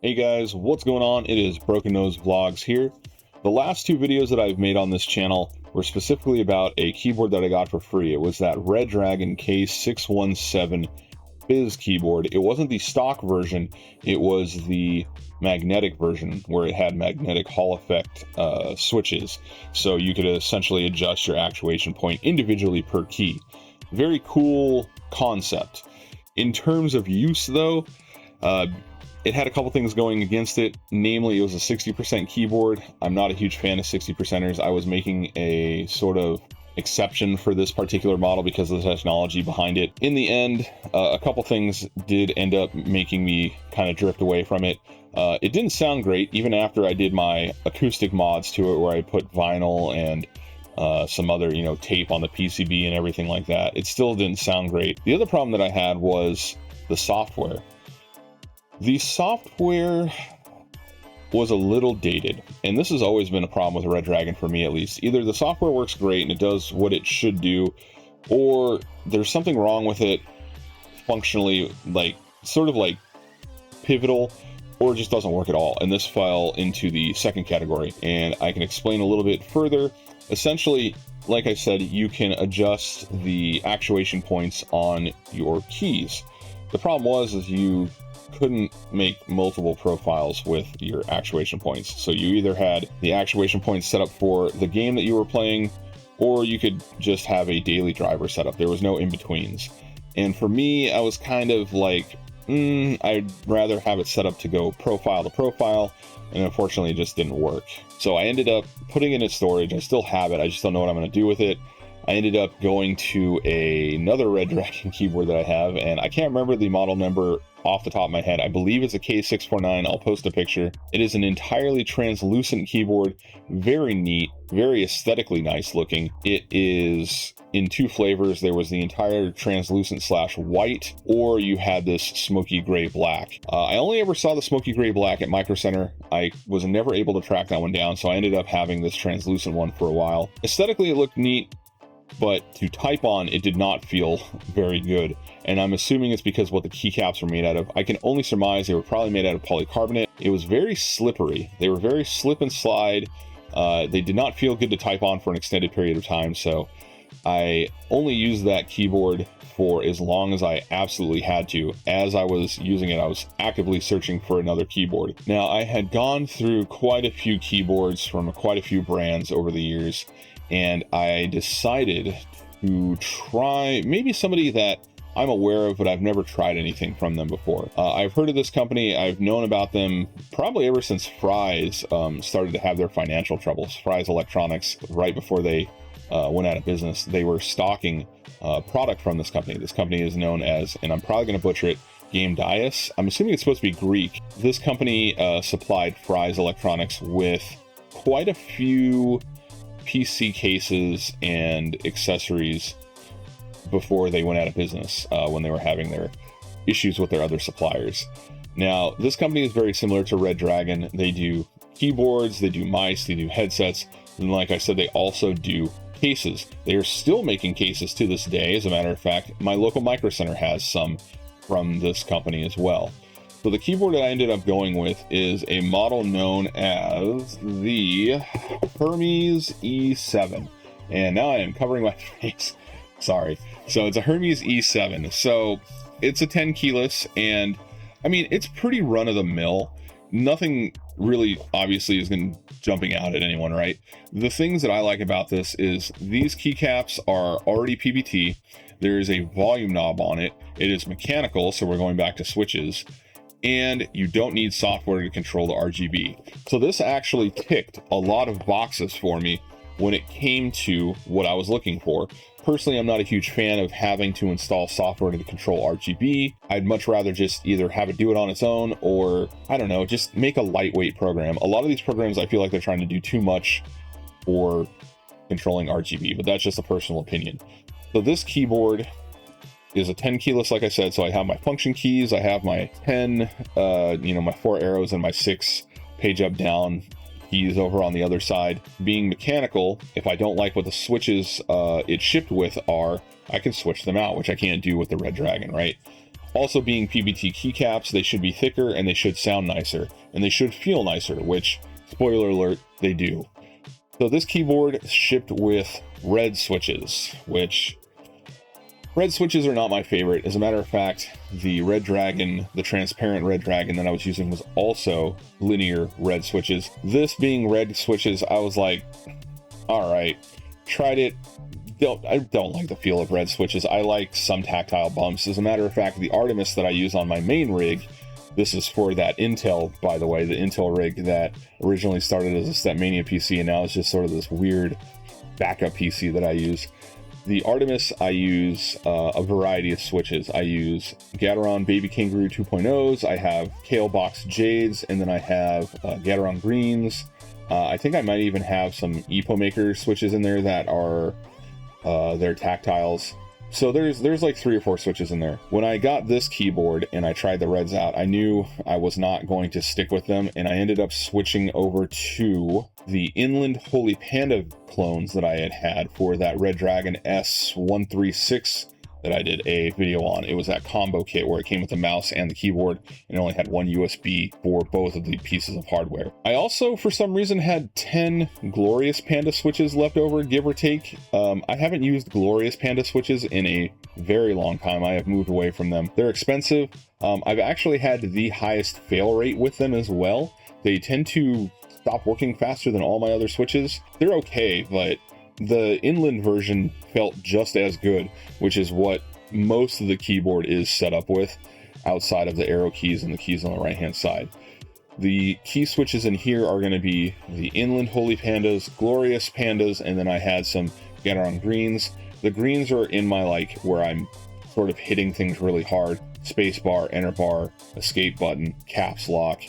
Hey guys, what's going on? It is Broken Nose Vlogs here. The last two videos that I've made on this channel were specifically about a keyboard that I got for free. It was that Red Dragon K617 Biz keyboard. It wasn't the stock version, it was the magnetic version where it had magnetic Hall effect switches. So you could essentially adjust your actuation point individually per key. Very cool concept. In terms of use though, it had a couple things going against it. Namely, it was a 60% keyboard. I'm not a huge fan of 60%ers. I was making a sort of exception for this particular model because of the technology behind it. In the end, a couple things did end up making me kind of drift away from it. It didn't sound great, even after I did my acoustic mods to it, where I put vinyl and some other, tape on the PCB and everything like that. It still didn't sound great. The other problem that I had was the software. The software was a little dated, and this has always been a problem with Red Dragon for me, at least. Either the software works great and it does what it should do, or there's something wrong with it functionally, sort of like pivotal, or it just doesn't work at all. And this fell into the second category, and I can explain a little bit further. Essentially, like I said, you can adjust the actuation points on your keys. The problem was you couldn't make multiple profiles with your actuation points. So you either had the actuation points set up for the game that you were playing, or you could just have a daily driver set up. There was no in-betweens. And for me, I was kind of like, I'd rather have it set up to go profile to profile, and unfortunately it just didn't work. So I ended up putting it in storage. I still have it, I just don't know what I'm going to do with it. I ended up going to another Red Dragon keyboard that I have, and I can't remember the model number off the top of my head. I believe it's a K649. I'll post a picture. It is an entirely translucent keyboard, very neat, very aesthetically nice looking. It is in two flavors. There was the entire translucent / white, or you had this smoky gray black. I only ever saw the smoky gray black at Micro Center. I was never able to track that one down, so I ended up having this translucent one for a while. Aesthetically, it looked neat, but to type on, it did not feel very good. And I'm assuming it's because what the keycaps were made out of. I can only surmise they were probably made out of polycarbonate. It was very slippery. They were very slip and slide. They did not feel good to type on for an extended period of time. So I only used that keyboard for as long as I absolutely had to. As I was using it, I was actively searching for another keyboard. Now, I had gone through quite a few keyboards from quite a few brands over the years, and I decided to try maybe somebody that I'm aware of, but I've never tried anything from them before. I've heard of this company. I've known about them probably ever since Fry's started to have their financial troubles. Fry's Electronics, right before they went out of business, they were stocking product from this company. This company is known as, and I'm probably going to butcher it, Gamdias. I'm assuming it's supposed to be Greek. This company supplied Fry's Electronics with quite a few PC cases and accessories before they went out of business, when they were having their issues with their other suppliers. Now, this company is very similar to Red Dragon. They do keyboards, they do mice, they do headsets, and like I said, they also do cases. They are still making cases to this day. As a matter of fact, my local Micro Center has some from this company as well. So the keyboard that I ended up going with is a model known as the Hermes E7. And now I am covering my face. Sorry. So it's a Hermes E7. So it's a 10 keyless, and I mean, it's pretty run of the mill. Nothing really obviously is jumping out at anyone, right? The things that I like about this is these keycaps are already PBT. There is a volume knob on it. It is mechanical, so we're going back to switches. And you don't need software to control the RGB. So this actually ticked a lot of boxes for me when it came to what I was looking for. Personally, I'm not a huge fan of having to install software to control RGB. I'd much rather just either have it do it on its own, or I don't know, just make a lightweight program. A lot of these programs, I feel like they're trying to do too much for controlling RGB, but that's just a personal opinion. So this keyboard is a 10 keyless, like I said. So I have my function keys, I have my 10, my 4 arrows, and my 6 page up down keys over on the other side. Being mechanical, if I don't like what the switches it shipped with are, I can switch them out, which I can't do with the Red Dragon, right? Also, being PBT keycaps, they should be thicker and they should sound nicer and they should feel nicer, which, spoiler alert, they do. So this keyboard shipped with red switches, which red switches are not my favorite. As a matter of fact, the Red Dragon, the transparent Red Dragon that I was using was also linear red switches. This being red switches, I was like, all right, tried it. I don't like the feel of red switches. I like some tactile bumps. As a matter of fact, the Artemis that I use on my main rig, this is for that Intel, by the way, the Intel rig that originally started as a Stepmania PC and now it's just sort of this weird backup PC that I use. The Artemis, I use a variety of switches. I use Gateron Baby Kangaroo 2.0s, I have Kale Box Jades, and then I have Gateron Greens. I think I might even have some Epo Maker switches in there that are their tactiles. So there's like 3 or 4 switches in there. When I got this keyboard and I tried the reds out, I knew I was not going to stick with them, and I ended up switching over to the Inland Holy Panda clones that I had for that Red Dragon S136 that I did a video on. It was that combo kit where it came with the mouse and the keyboard and it only had one USB for both of the pieces of hardware. I also, for some reason, had 10 Glorious Panda switches left over, give or take. I haven't used Glorious Panda switches in a very long time. I have moved away from them. They're expensive. I've actually had the highest fail rate with them as well. They tend to stop working faster than all my other switches. They're okay, but the Inland version felt just as good, which is what most of the keyboard is set up with, outside of the arrow keys and the keys on the right hand side. The key switches in here are going to be the Inland Holy Pandas, Glorious Pandas, and then I had some Gateron Greens. The greens are in my, like, where I'm sort of hitting things really hard: spacebar, enter bar, escape button, caps lock,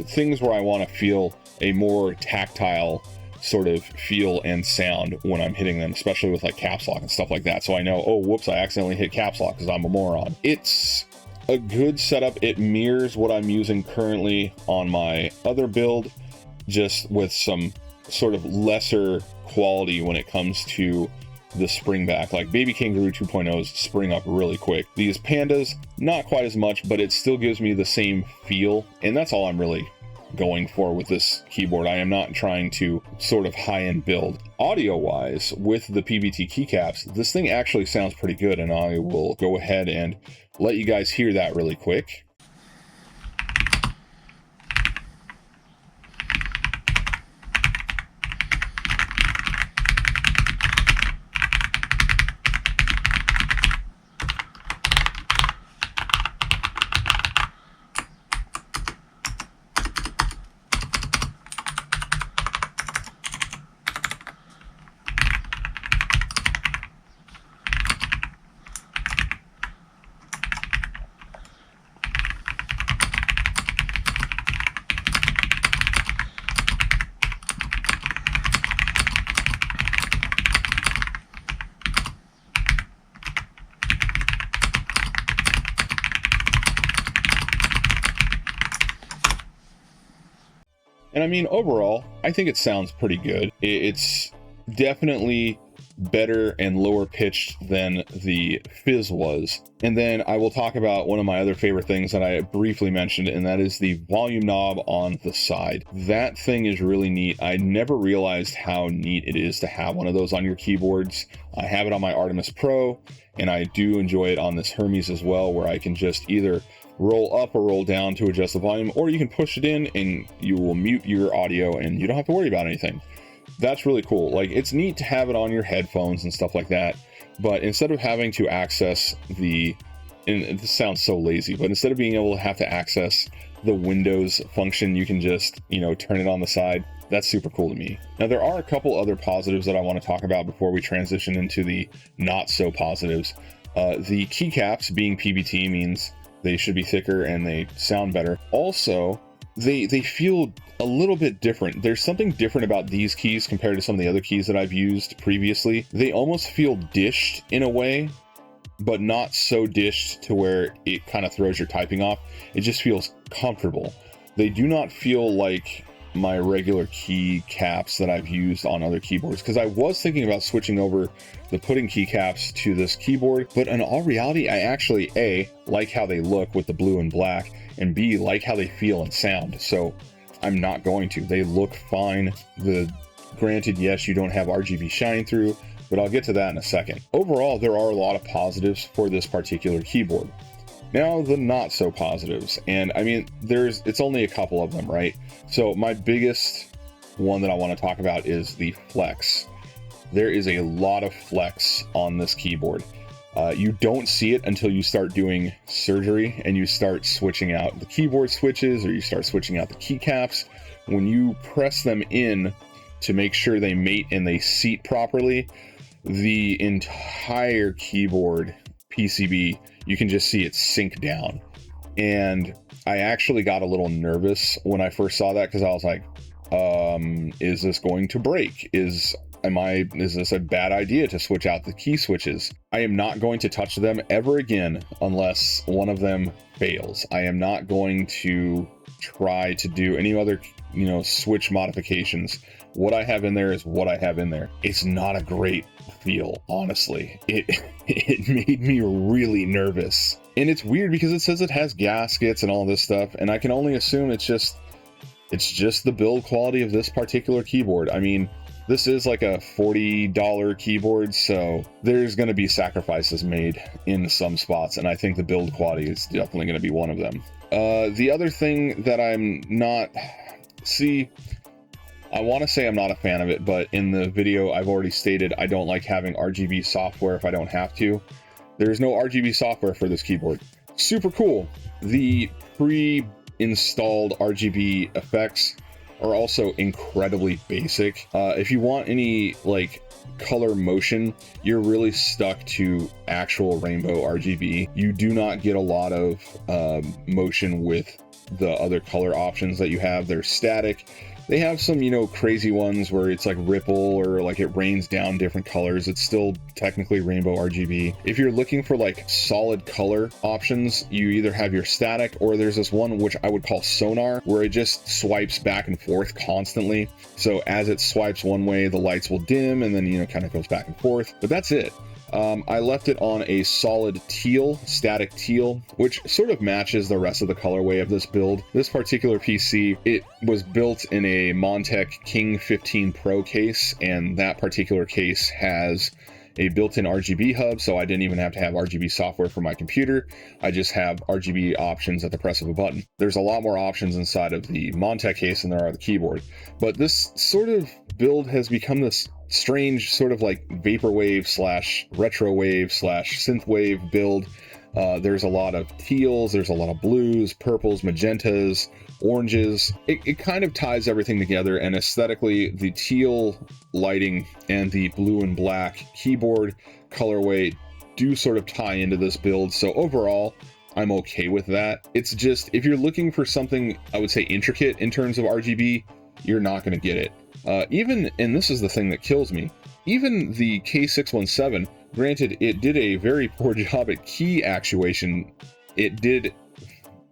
things where I want to feel a more tactile sort of feel and sound when I'm hitting them, especially with like caps lock and stuff like that. So I know, oh, whoops, I accidentally hit caps lock because I'm a moron. It's a good setup. It mirrors what I'm using currently on my other build, just with some sort of lesser quality when it comes to the spring back. Like Baby Kangaroo 2.0s spring up really quick. These Pandas, not quite as much, but it still gives me the same feel, and that's all I'm really going for with this keyboard. I am not trying to sort of high-end build. Audio-wise, with the PBT keycaps, this thing actually sounds pretty good, and I will go ahead and let you guys hear that really quick. And I mean, overall, I think it sounds pretty good. It's definitely better and lower pitched than the Fizz was. And then I will talk about one of my other favorite things that I briefly mentioned, and that is the volume knob on the side. That thing is really neat. I never realized how neat it is to have one of those on your keyboards. I have it on my Artemis Pro, and I do enjoy it on this Hermes as well, where I can just either roll up or roll down to adjust the volume, or you can push it in and you will mute your audio and you don't have to worry about anything. That's really cool. Like, it's neat to have it on your headphones and stuff like that, but instead of having to access the, and this sounds so lazy, but instead of being able to have to access the Windows function, you can just, you know, turn it on the side. That's super cool to me. Now, there are a couple other positives that I want to talk about before we transition into the not so positives. The keycaps being PBT means they should be thicker and they sound better. Also, they feel a little bit different. There's something different about these keys compared to some of the other keys that I've used previously. They almost feel dished in a way, but not so dished to where it kind of throws your typing off. It just feels comfortable. They do not feel like my regular key caps that I've used on other keyboards, because I was thinking about switching over the pudding keycaps to this keyboard, but in all reality, I actually A, like how they look with the blue and black, and B, like how they feel and sound. So I'm not going to. They look fine. Granted, yes, you don't have RGB shine through, but I'll get to that in a second. Overall, there are a lot of positives for this particular keyboard. Now, the not so positives, and I mean, it's only a couple of them, right? So my biggest one that I want to talk about is the flex. There is a lot of flex on this keyboard. You don't see it until you start doing surgery and you start switching out the keyboard switches, or you start switching out the keycaps. When you press them in to make sure they mate and they seat properly, the entire keyboard PCB, you can just see it sink down. And I actually got a little nervous when I first saw that, because I was like, is this going to break? Is this a bad idea to switch out the key switches? I am not going to touch them ever again unless one of them fails. I am not going to try to do any other, switch modifications. What I have in there is what I have in there. It's not a great feel, honestly. It made me really nervous. And it's weird because it says it has gaskets and all this stuff, and I can only assume it's just the build quality of this particular keyboard. I mean, this is like a $40 keyboard, so there's going to be sacrifices made in some spots, and I think the build quality is definitely going to be one of them. The other thing that I want to say I'm not a fan of it, but in the video I've already stated I don't like having RGB software if I don't have to. There's no RGB software for this keyboard. Super cool. The pre-installed RGB effects are also incredibly basic. If you want any color motion, you're really stuck to actual rainbow RGB. You do not get a lot of motion with the other color options that you have. They're static. They have some, crazy ones where it's like ripple, or like it rains down different colors. It's still technically rainbow RGB. If you're looking for solid color options, you either have your static, or there's this one which I would call sonar, where it just swipes back and forth constantly. So as it swipes one way, the lights will dim, and then, kind of goes back and forth. But that's it. I left it on a solid teal, static teal, which sort of matches the rest of the colorway of this build. This particular PC, it was built in a Montech King 15 Pro case, and that particular case has a built-in RGB hub, so I didn't even have to have RGB software for my computer. I just have RGB options at the press of a button. There's a lot more options inside of the Montech case than there are the keyboard, but this sort of build has become this strange sort of vaporwave / retrowave / synthwave build. There's a lot of teals, there's a lot of blues, purples, magentas, oranges. It kind of ties everything together, and aesthetically, the teal lighting and the blue and black keyboard colorway do sort of tie into this build. So overall, I'm okay with that. It's just, if you're looking for something, I would say intricate in terms of RGB, you're not going to get it. And this is the thing that kills me, even the K617, granted, it did a very poor job at key actuation. It did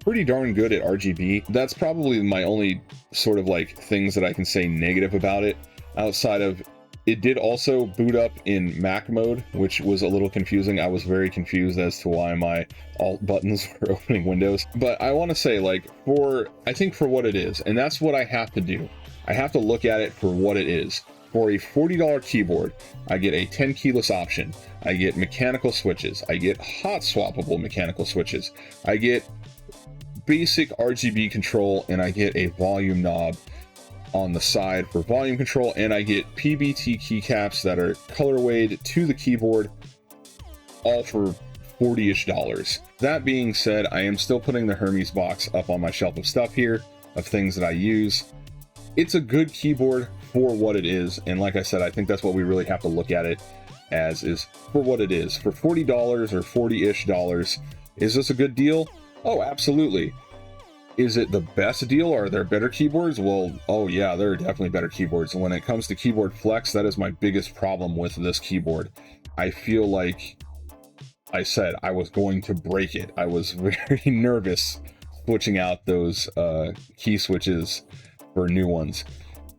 pretty darn good at RGB. That's probably my only sort of things that I can say negative about it, outside of it did also boot up in Mac mode, which was a little confusing. I was very confused as to why my alt buttons were opening windows. But I want to say, I think for what it is, and that's what I have to do. I have to look at it for what it is. For a $40 keyboard, I get a 10 keyless option. I get mechanical switches. I get hot swappable mechanical switches. I get basic RGB control, and I get a volume knob on the side for volume control, and I get PBT keycaps that are colorwayed to the keyboard, all for $40-ish. That being said, I am still putting the Hermes box up on my shelf of stuff here, of things that I use. It's a good keyboard for what it is, and like I said, I think that's what we really have to look at it as, is for what it is. For $40 or $40-ish dollars, is this a good deal? Oh, absolutely. Is it the best deal? Are there better keyboards? Well, oh yeah, there are definitely better keyboards. And when it comes to keyboard flex, that is my biggest problem with this keyboard. I feel like I said I was going to break it. I was very nervous switching out those key switches for new ones.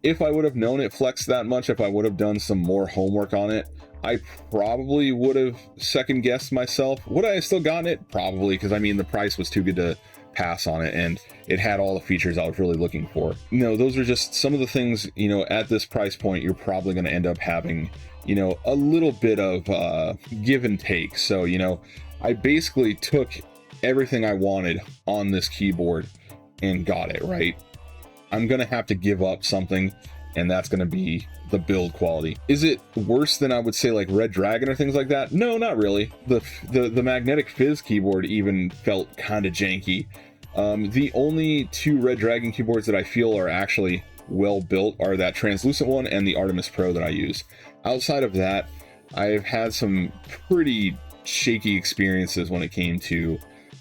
If I would have known it flexed that much, if I would have done some more homework on it, I probably would have second guessed myself. Would I have still gotten it? Probably, because I mean, the price was too good to pass on it, and it had all the features I was really looking for. You know, those are just some of the things, you know, at this price point, you're probably going to end up having, you know, a little bit of give and take. So, you know, I basically took everything I wanted on this keyboard and got it, right? I'm going to have to give up something, and that's going to be the build quality. Is it worse than I would say like Red Dragon or things like that? No, not really. The magnetic fizz keyboard even felt kind of janky. The only two Red Dragon keyboards that I feel are actually well built are that translucent one and the Artemis Pro that I use. Outside of that, I've had some pretty shaky experiences when it came to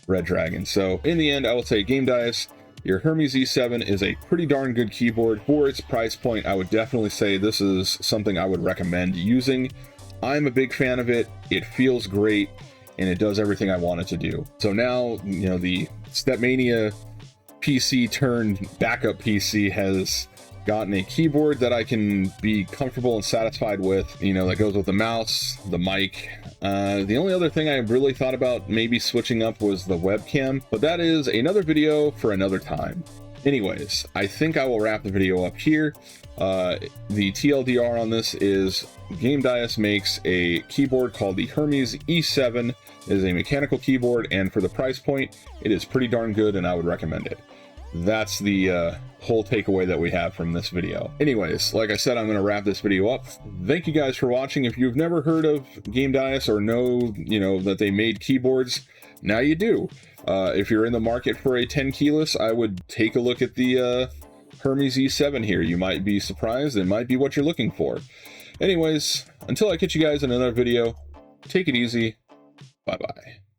Red Dragon. So in the end, I will say Gamdias, your Hermes E7 is a pretty darn good keyboard. For its price point, I would definitely say this is something I would recommend using. I'm a big fan of it. It feels great, and it does everything I want it to do. So now, you know, the Stepmania PC turned backup PC has gotten a keyboard that I can be comfortable and satisfied with, you know, that goes with the mouse, the mic. The only other thing I really thought about maybe switching up was the webcam, but that is another video for another time. Anyways, I think I will wrap the video up here. The TLDR on this is Gamdias makes a keyboard called the Hermes E7. It is a mechanical keyboard, and for the price point, it is pretty darn good, and I would recommend it. That's the whole takeaway that we have from this video. Anyways, like I said, I'm going to wrap this video up. Thank you guys for watching. If you've never heard of Gamdias or know, you know, that they made keyboards, now you do. If you're in the market for a 10 keyless, I would take a look at the Hermes E7 here. You might be surprised. It might be what you're looking for. Anyways, until I catch you guys in another video, take it easy. Bye-bye.